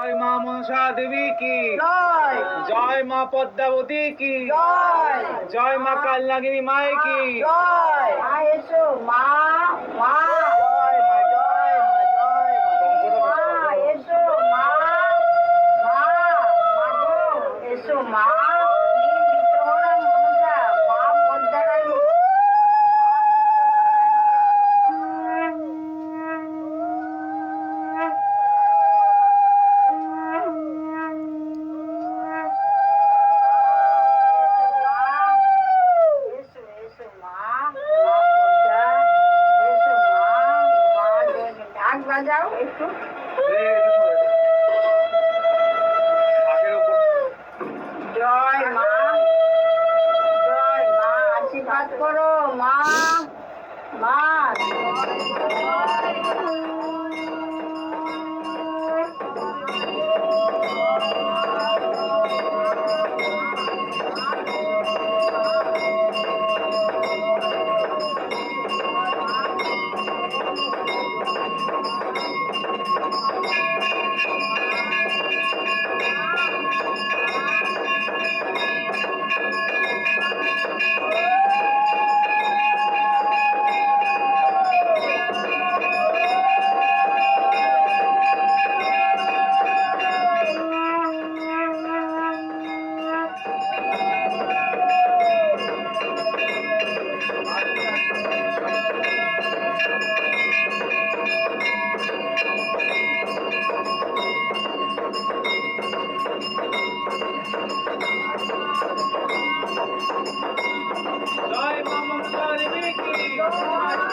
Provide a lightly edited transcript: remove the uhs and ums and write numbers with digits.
জয় মা মনসা দেবী কি জয় জয় মা পদ্মাবতী কি জয় জয় মা কালনাগিনী মায়ে কি জয় মা এসো মা মা জয় মা জয় মা জয় মা এসো মা মা মা গো এসো মা তুমি বিশ্বহরা মনসা মা পদ্মারানী বাজাও একটু জয় মা জয় মা আশীর্বাদ করো মা মা জয় মা মনসা দেবী কি জয়